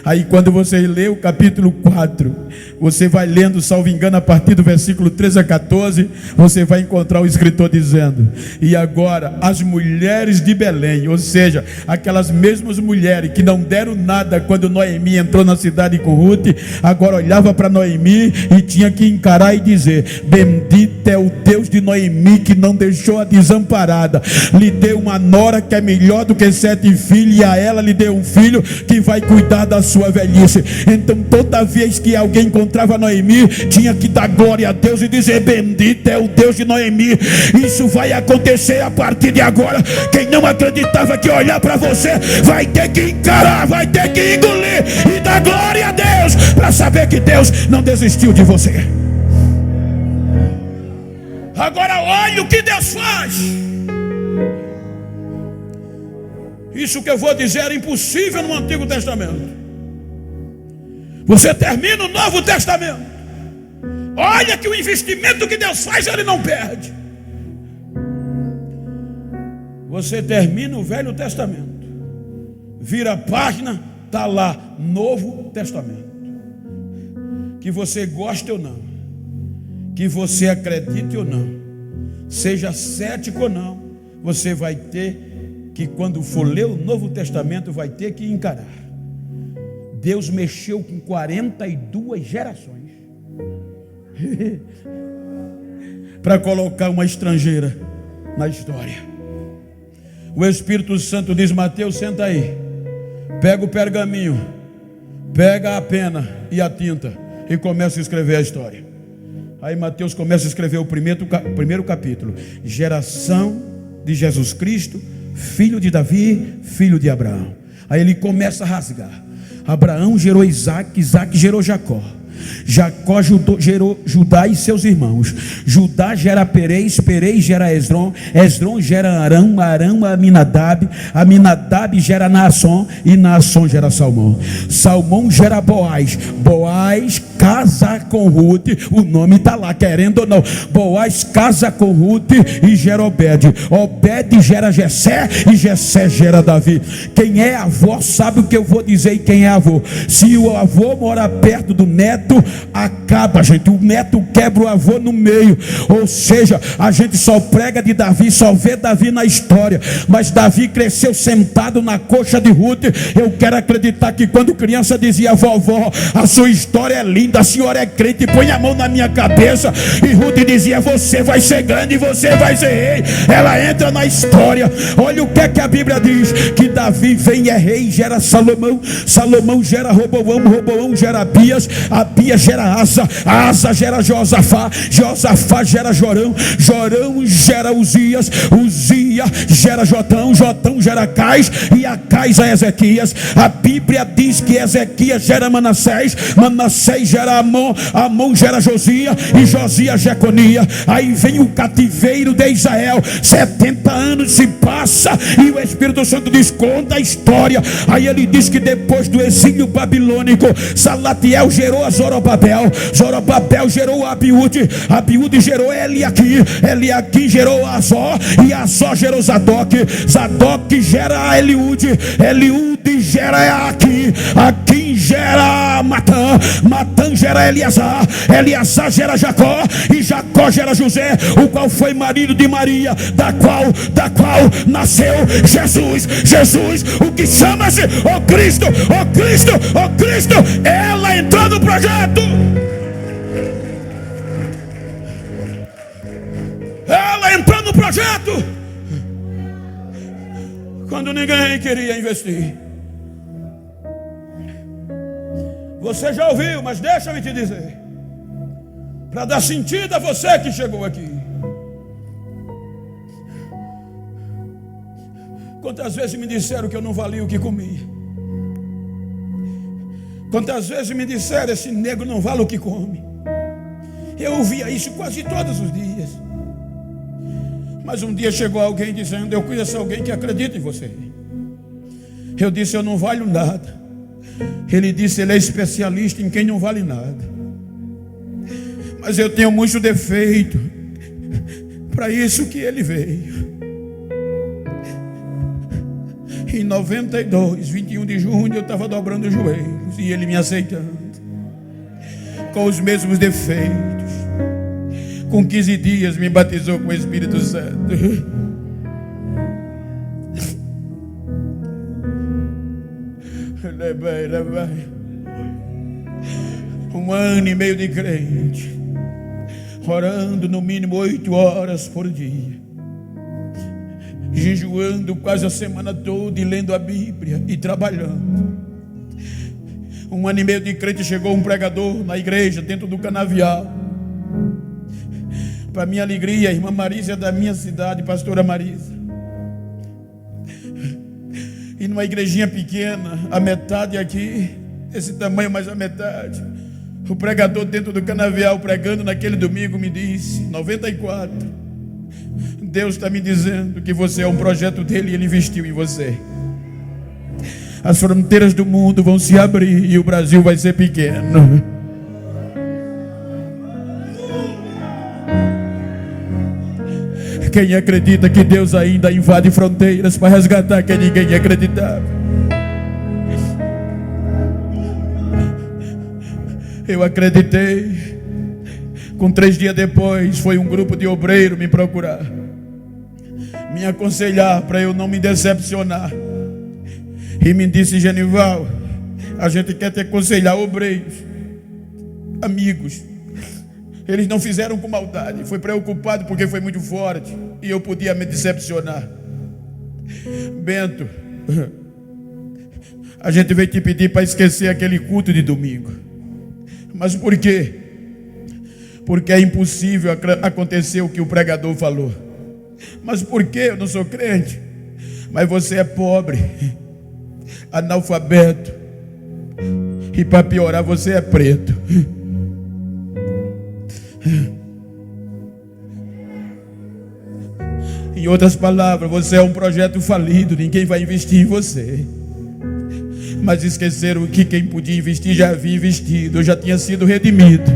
Aí quando você lê o capítulo 4, você vai lendo, salvo engano, a partir do versículo 13 a 14, você vai encontrar o escritor dizendo: e agora as mulheres de Belém, ou seja, aquelas mesmas mulheres que não deram nada quando Noemi entrou na cidade com Ruth, agora olhava para Noemi e tinha que encarar e dizer: bendito é o Deus de Noemi, que não deixou a desamparada, lhe deu uma nora que é melhor do que 7 filhos, e a ela lhe deu um filho que vai cuidar da sua velhice. Então toda vez que alguém encontrava Noemi, tinha que dar glória a Deus e dizer: bendito é o Deus de Noemi. Isso vai acontecer a partir de agora. Quem não acreditava que olhar para você, vai ter que encarar, vai ter que engolir e dar glória a Deus, para saber que Deus não desistiu de você. Agora olha o que Deus faz. Isso que eu vou dizer era impossível no Antigo Testamento. Você termina o Novo Testamento, olha que o investimento que Deus faz, Ele não perde. Você termina o Velho Testamento, vira a página, está lá, Novo Testamento. Que você goste ou não, que você acredite ou não, seja cético ou não, você vai ter que, quando for ler o Novo Testamento, vai ter que encarar. Deus mexeu com 42 gerações para colocar uma estrangeira na história. O Espírito Santo diz: Mateus, senta aí, pega o pergaminho, pega a pena e a tinta e começa a escrever a história. Aí Mateus começa a escrever o primeiro capítulo: geração de Jesus Cristo, filho de Davi, filho de Abraão. Aí ele começa a rasgar. Abraão gerou Isaac, Isaac gerou Jacó, Jacó gerou Judá e seus irmãos. Judá gera Perez, Perez gera Esdrom, Esdrom gera Arão, Arão Aminadab, Aminadab gera Naasson, e Naasson gera Salmão. Salmão gera Boaz, Boaz casa com Ruth, o nome está lá, querendo ou não. Boaz casa com Ruth e gera Obed, Obed gera Jessé e Jessé gera Davi. Quem é avó sabe o que eu vou dizer e quem é avô. Se o avô mora perto do neto, acaba, gente. O neto quebra o avô no meio. Ou seja, a gente só prega de Davi, só vê Davi na história, mas Davi cresceu sentado na coxa de Ruth. Eu quero acreditar que quando criança dizia: vovó, a sua história é linda, a senhora é crente, põe a mão na minha cabeça. E Ruth dizia: você vai ser grande, você vai ser rei. Ela entra na história. Olha o que é que a Bíblia diz: que Davi vem, é rei, gera Salomão, Salomão gera Roboão, Roboão gera Abias, Abias gera Asa, Asa gera Josafá, Josafá gera Jorão, Jorão gera Uzias, Uzias gera Jotão, Jotão gera Acais, e Acais a Ezequias. A Bíblia diz que Ezequias gera Manassés, Manassés gera Amon, Amon gera Josias, e Josias Jeconia. Aí vem o cativeiro de Israel, 70 anos se passa, e o Espírito Santo diz: conta a história. Aí ele diz que depois do exílio babilônico, Salatiel gerou a Zorobabel, Zorobabel gerou Abiúde, Abiúde gerou Eliaquim, Eliaquim gerou Azó, e Azó gerou Zadok, Zadok gera Eliúde, Eliúde gera Aquim, Aquim gera Matã, Matã gera Eleazar, Eleazar gera Jacó, e Jacó gera José, o qual foi marido de Maria, da qual nasceu Jesus. Jesus, o que chama-se o Cristo, o Cristo, o Cristo. Ela entrou no projeto. Ela entrou no projeto quando ninguém queria investir. Você já ouviu, mas deixa-me te dizer, para dar sentido a você que chegou aqui. Quantas vezes me disseram que eu não valia o que comia? Quantas vezes me disseram: esse negro não vale o que come? Eu ouvia isso quase todos os dias. Mas um dia chegou alguém dizendo: eu conheço alguém que acredita em você. Eu disse: eu não valho nada. Ele disse: ele é especialista em quem não vale nada. Mas eu tenho muito defeito. Para isso que ele veio. Em 92, 21 de junho, eu estava dobrando os joelhos e ele me aceitando, com os mesmos defeitos. Com 15 dias me batizou com o Espírito Santo. Um ano e meio de crente, orando no mínimo 8 horas por dia, jejuando quase a semana toda e lendo a Bíblia e trabalhando. Um ano e meio de crente, chegou um pregador na igreja, dentro do canavial. Para minha alegria, a irmã Marisa é da minha cidade, pastora Marisa. numa igrejinha pequena, a metade aqui, desse tamanho, mais a metade, O pregador dentro do canavial, pregando naquele domingo, me disse, 94, Deus está me dizendo que você é um projeto dele e ele investiu em você. As fronteiras do mundo vão se abrir e o Brasil vai ser pequeno. Quem acredita que Deus ainda invade fronteiras para resgatar quem ninguém acreditava? Eu acreditei. Com 3 dias depois, foi um grupo de obreiros me procurar, me aconselhar para eu não me decepcionar. E me disse: Genival, a gente quer te aconselhar, obreiros, amigos. Eles não fizeram com maldade, foi preocupado porque foi muito forte e eu podia me decepcionar. Bento, a gente veio te pedir para esquecer aquele culto de domingo. Mas por quê? Porque é impossível acontecer o que o pregador falou. Mas por quê? Eu não sou crente. Mas você é pobre, analfabeto, e para piorar você é preto. Em outras palavras, você é um projeto falido, ninguém vai investir em você. Mas esqueceram que quem podia investir já havia investido, eu já tinha sido redimido.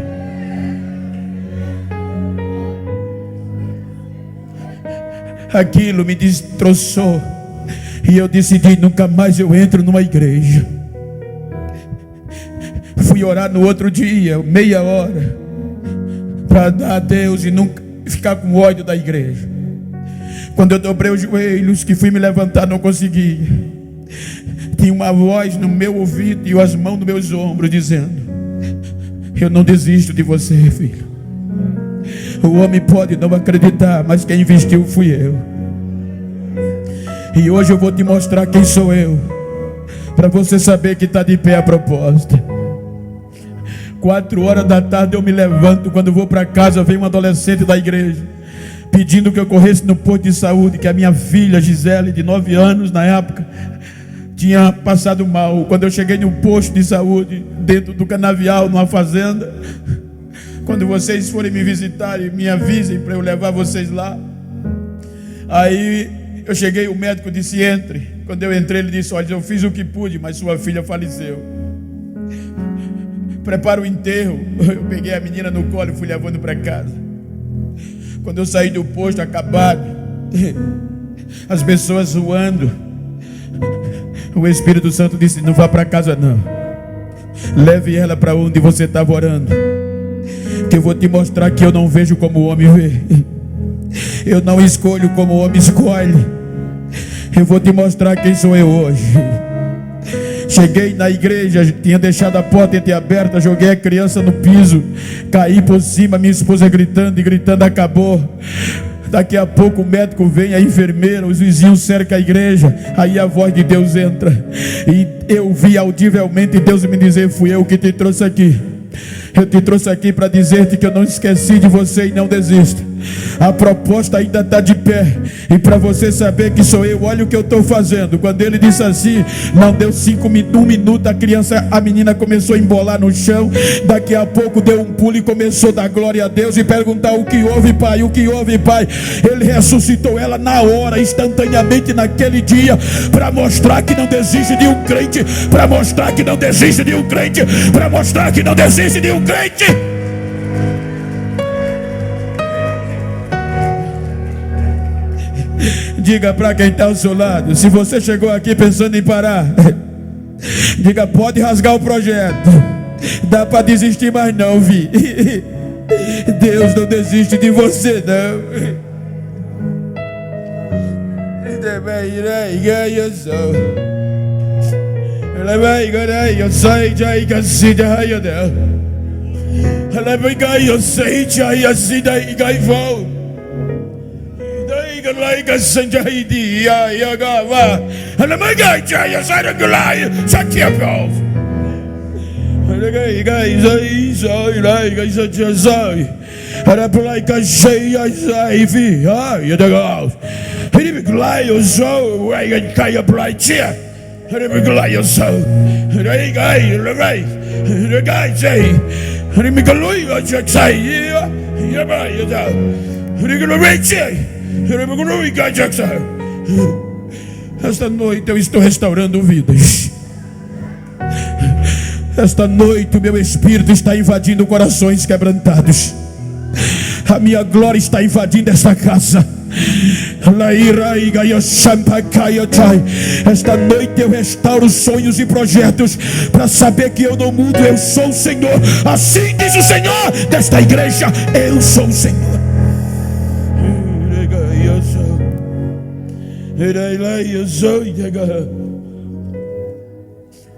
Aquilo me destroçou e eu decidi: nunca mais eu entro numa igreja. Fui orar no outro dia, meia hora, para dar a Deus e nunca ficar com ódio da igreja. Quando eu dobrei os joelhos, que fui me levantar, não conseguia. Tinha uma voz no meu ouvido e as mãos nos meus ombros dizendo: eu não desisto de você, filho. O homem pode não acreditar, mas quem investiu fui eu. E hoje eu vou te mostrar quem sou eu, para você saber que está de pé a proposta. 4 horas da tarde eu me levanto. Quando vou para casa, vem um adolescente da igreja pedindo que eu corresse no posto de saúde, que a minha filha Gisele, de 9 anos na época, tinha passado mal. Quando eu cheguei no posto de saúde, dentro do canavial, numa fazenda, quando vocês forem me visitar, me avisem para eu levar vocês lá. Aí eu cheguei, o médico disse: entre. Quando eu entrei, ele disse: olha, eu fiz o que pude, mas sua filha faleceu. Prepara o enterro. Eu peguei a menina no colo e fui levando para casa. Quando eu saí do posto, acabado, as pessoas zoando, o Espírito Santo disse: não vá para casa não, leve ela para onde você estava orando, que eu vou te mostrar que eu não vejo como o homem vê, eu não escolho como o homem escolhe, eu vou te mostrar quem sou eu hoje. Cheguei na igreja, tinha deixado a porta entreaberta, joguei a criança no piso, caí por cima, minha esposa gritando e gritando, acabou. Daqui a pouco o médico vem, a enfermeira, os vizinhos cercam a igreja. Aí a voz de Deus entra e eu vi audivelmente Deus me dizer: fui eu que te trouxe aqui. Eu te trouxe aqui para dizer-te que eu não esqueci de você e não desisto. A proposta ainda está de pé. E para você saber que sou eu, olha o que eu estou fazendo. Quando ele disse assim, não deu 1 minuto, a menina começou a embolar no chão. Daqui a pouco deu um pulo e começou a dar glória a Deus e perguntar: o que houve, pai? O que houve, pai? Ele ressuscitou ela na hora, instantaneamente, naquele dia, para mostrar que não desiste de um crente, para mostrar que não desiste de um crente, para mostrar que não desiste de um crente. Diga para quem está ao seu lado: se você chegou aqui pensando em parar, diga: pode rasgar o projeto, dá para desistir, mas não, vi. Deus não desiste de você, não. Like a Sanjahidi, Yagava, and the Magaya, you said a Goliath, shut your mouth. And the guys, I like I said, you say, and I like I say, you're the house. And if you lie, you so, I can carry a bright chair. And if you lie, you so, and the guy say, Esta noite eu estou restaurando vidas. Esta noite o meu espírito está invadindo corações quebrantados. A minha glória está invadindo esta casa. Esta noite eu restauro sonhos e projetos para saber que eu não mudo, eu sou o Senhor. Assim diz o Senhor desta igreja: eu sou o Senhor.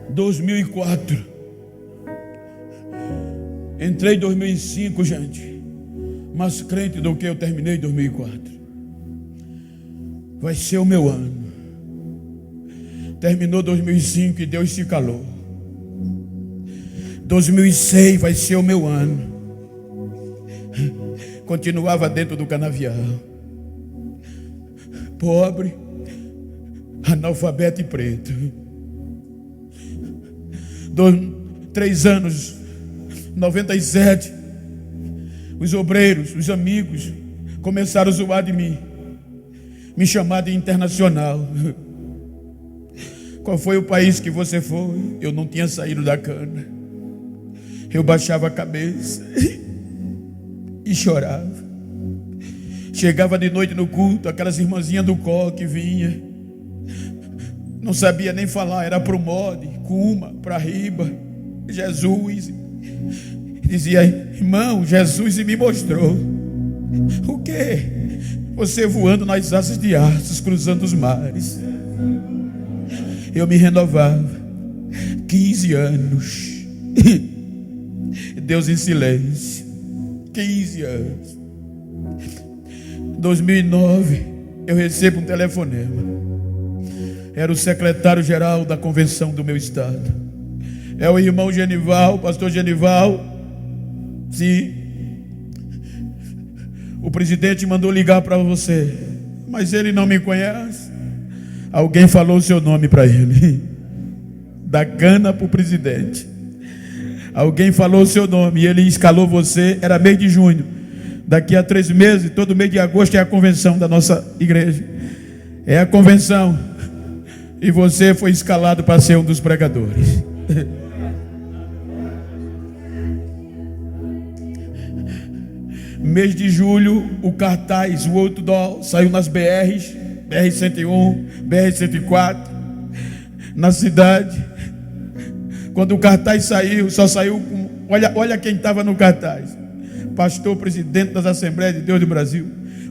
2004. Entrei em 2005, gente. Mais crente do que eu terminei em 2004. Vai ser o meu ano. Terminou 2005 e Deus se calou. 2006 vai ser o meu ano. Continuava dentro do canavial. Pobre, analfabeto e preto. 3 anos, 97. Os obreiros, os amigos começaram a zoar de mim, me chamar de internacional. Qual foi o país que você foi? Eu não tinha saído da cana. Eu baixava a cabeça e chorava. Chegava de noite no culto, aquelas irmãzinhas do coque vinha, não sabia nem falar, era pro mode, cuma, pra riba, Jesus. Dizia: irmão, Jesus me mostrou. O quê? Você voando nas asas de aços, cruzando os mares. Eu me renovava. 15 anos. Deus em silêncio. 15 anos. 2009, eu recebo um telefonema. Era o secretário-geral da convenção do meu estado. É o irmão Genival, pastor Genival. Sim. O presidente mandou ligar para você, mas ele não me conhece. Alguém falou o seu nome para ele. Da cana para o presidente. Alguém falou o seu nome e ele escalou você. Era mês de junho. Daqui a 3 meses, todo mês de agosto é a convenção da nossa igreja. É a convenção. E você foi escalado para ser um dos pregadores. Mês de julho, o cartaz, o outdoor, saiu nas BRs, BR-101, BR-104, na cidade. Quando o cartaz saiu, só saiu com... Olha quem estava no cartaz: pastor presidente das Assembleias de Deus do Brasil,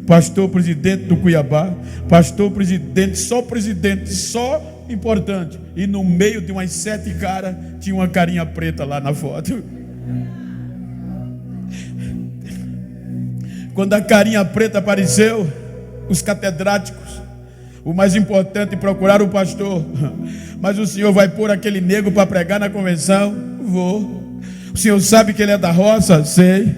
pastor presidente do Cuiabá, pastor presidente, só importante. E no meio de umas 7 caras, tinha uma carinha preta lá na foto. Quando a carinha preta apareceu, os catedráticos, o mais importante, procuraram o pastor. Mas o senhor vai pôr aquele negro para pregar na convenção? Vou. O senhor sabe que ele é da roça? Sei.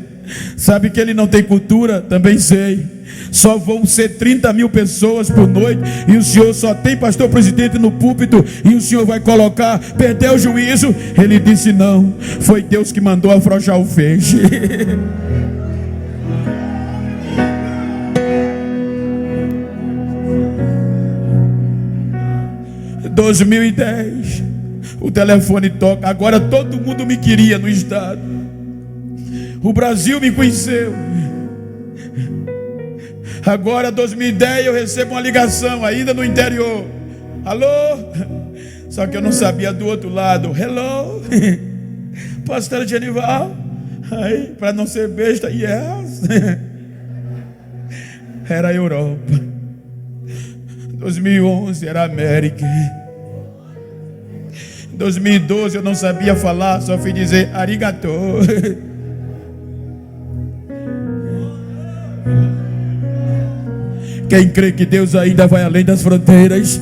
Sabe que ele não tem cultura? Também sei. Só vão ser 30 mil pessoas por noite, e o senhor só tem pastor presidente no púlpito, e o senhor vai colocar, perder o juízo? Ele disse: não, foi Deus que mandou afrouxar o feixe. 2010, o telefone toca. Agora todo mundo me queria no estado. O Brasil me conheceu. Agora 2010 eu recebo uma ligação ainda no interior. Alô? Só que eu não sabia do outro lado. Hello? Pastor Genival? Aí, para não ser besta, yes. Era a Europa. 2011 era a América. 2012 eu não sabia falar, só fui dizer arigato. Quem crê que Deus ainda vai além das fronteiras?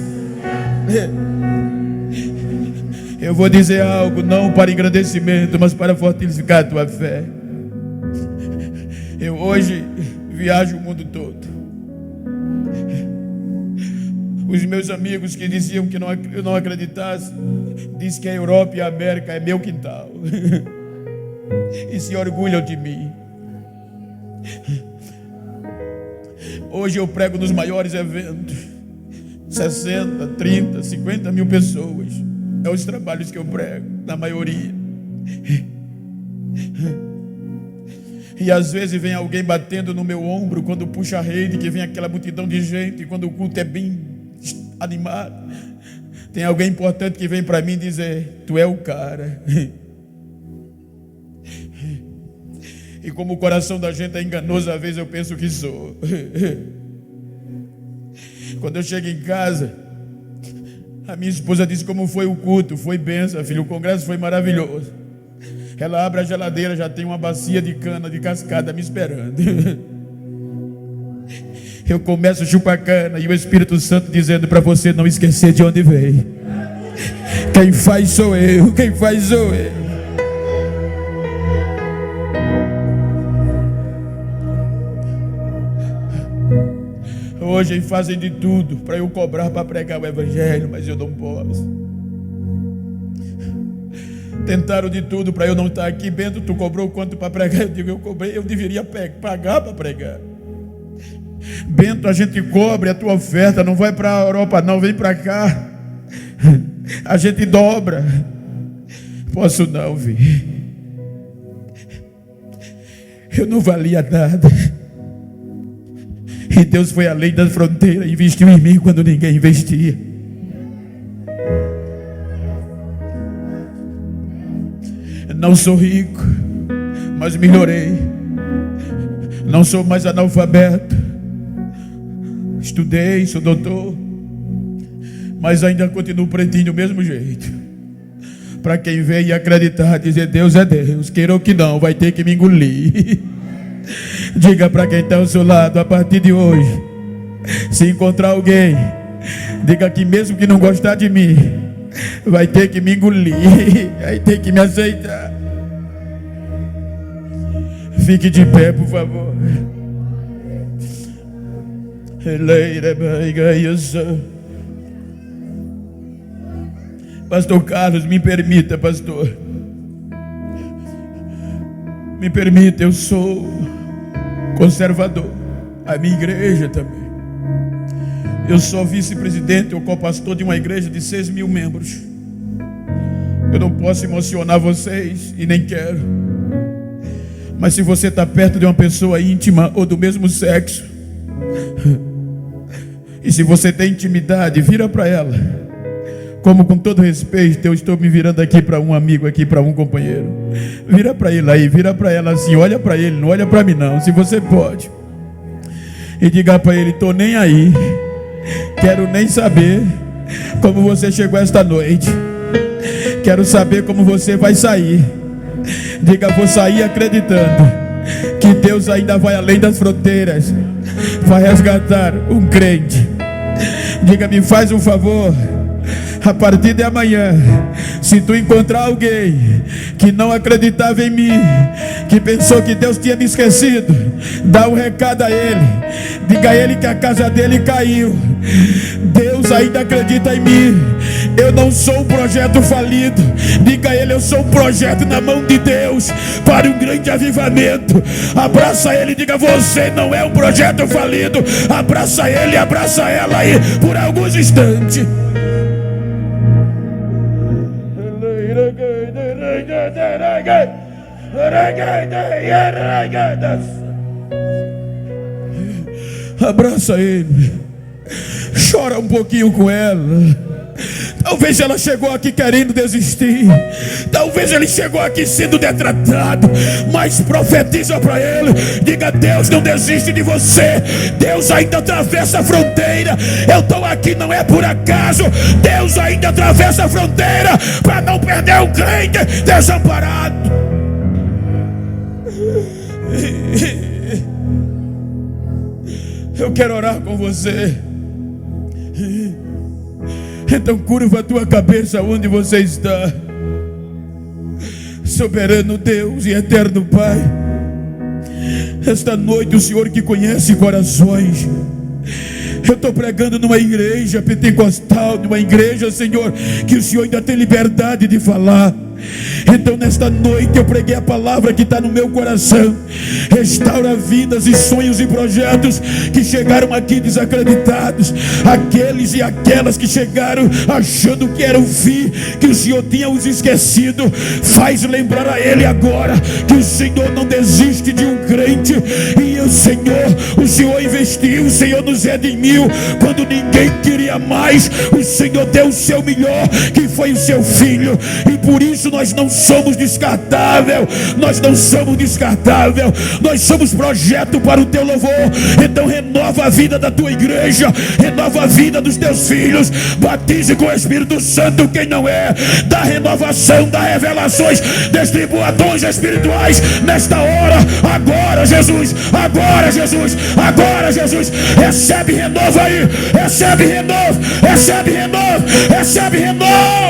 Eu vou dizer algo, não para engrandecimento, mas para fortificar a tua fé. Eu hoje viajo o mundo todo. Os meus amigos que diziam que eu não acreditasse, dizem que a Europa e a América é meu quintal. e se orgulham de mim. Hoje eu prego nos maiores eventos, 60, 30, 50 mil pessoas. É os trabalhos que eu prego, na maioria. E às vezes vem alguém batendo no meu ombro quando puxa a rede, que vem aquela multidão de gente, quando o culto é bem animado. Tem alguém importante que vem para mim dizer: tu é o cara. E como o coração da gente é enganoso, às vezes eu penso que sou. Quando eu chego em casa, a minha esposa diz como foi o culto. Foi bênção, filho, o congresso foi maravilhoso. Ela abre a geladeira, já tem uma bacia de cana de cascada me esperando. Eu começo a chupar cana e o Espírito Santo dizendo para você não esquecer de onde veio. Quem faz sou eu, quem faz sou eu. Hoje fazem de tudo para eu cobrar para pregar o evangelho, mas eu não posso. Tentaram de tudo para eu não estar aqui. Bento, tu cobrou quanto para pregar? Eu digo, eu cobrei, eu deveria pagar para pregar. Bento, a gente cobre a tua oferta, não vai para a Europa não, vem para cá. A gente dobra. Posso não vir. Eu não valia nada. E Deus foi além das fronteiras e investiu em mim quando ninguém investia. Não sou rico, mas melhorei. Não sou mais analfabeto. Estudei, sou doutor, mas ainda continuo pretinho do mesmo jeito. Para quem vem e acreditar, dizer Deus é Deus, queira ou que não, vai ter que me engolir. Diga para quem está ao seu lado, a partir de hoje, se encontrar alguém, diga que mesmo que não gostar de mim, vai ter que me engolir, vai ter que me aceitar. Fique de pé, por favor. Pastor Carlos, me permita, pastor. Me permita, eu sou conservador. A minha igreja também. Eu sou vice-presidente ou co-pastor de uma igreja de 6 mil membros. Eu não posso emocionar vocês e nem quero. Mas se você está perto de uma pessoa íntima ou do mesmo sexo, e se você tem intimidade, vira para ela. Como com todo respeito, eu estou me virando aqui para um amigo, aqui para um companheiro. Vira para ele aí, vira para ela assim, olha para ele, não olha para mim não, se você pode. E diga para ele, estou nem aí, quero nem saber como você chegou esta noite. Quero saber como você vai sair. Diga, vou sair acreditando que Deus ainda vai além das fronteiras, vai resgatar um crente. Diga, me faz um favor. A partir de amanhã, se tu encontrar alguém que não acreditava em mim, que pensou que Deus tinha me esquecido, dá um recado a ele. Diga a ele que a casa dele caiu. Deus ainda acredita em mim. Eu não sou um projeto falido. Diga a ele, eu sou um projeto na mão de Deus para um grande avivamento. Abraça ele e diga, você não é um projeto falido. Abraça ele, abraça ela aí por alguns instantes. Abraça ele, chora um pouquinho com ela. Talvez ela chegou aqui querendo desistir, talvez ele chegou aqui sendo detratado, mas profetiza para ele, diga, Deus não desiste de você, Deus ainda atravessa a fronteira. Eu estou aqui não é por acaso, Deus ainda atravessa a fronteira para não perder o crente desamparado. Eu quero orar com você. Então curva a tua cabeça onde você está. Soberano Deus e eterno Pai, esta noite o Senhor que conhece corações, eu estou pregando numa igreja pentecostal, numa igreja, Senhor, que o Senhor ainda tem liberdade de falar. Então nesta noite eu preguei a palavra que está no meu coração. Restaura vidas e sonhos e projetos que chegaram aqui desacreditados. Aqueles e aquelas que chegaram achando que era o fim, que o Senhor tinha os esquecido. Faz lembrar a ele agora que o Senhor não desiste de um crente. E o Senhor investiu, o Senhor nos redimiu. Quando ninguém queria mais, o Senhor deu o seu melhor, que foi o seu filho. E por isso nós não somos descartável. Nós não somos descartável. Nós somos projeto para o teu louvor. Então renova a vida da tua igreja, renova a vida dos teus filhos. Batize com o Espírito Santo quem não é. Dá renovação, dá revelações, distribua dons espirituais nesta hora. Agora Jesus, agora Jesus, agora Jesus. Recebe renovo aí, recebe renovo, recebe renovo, recebe renovo.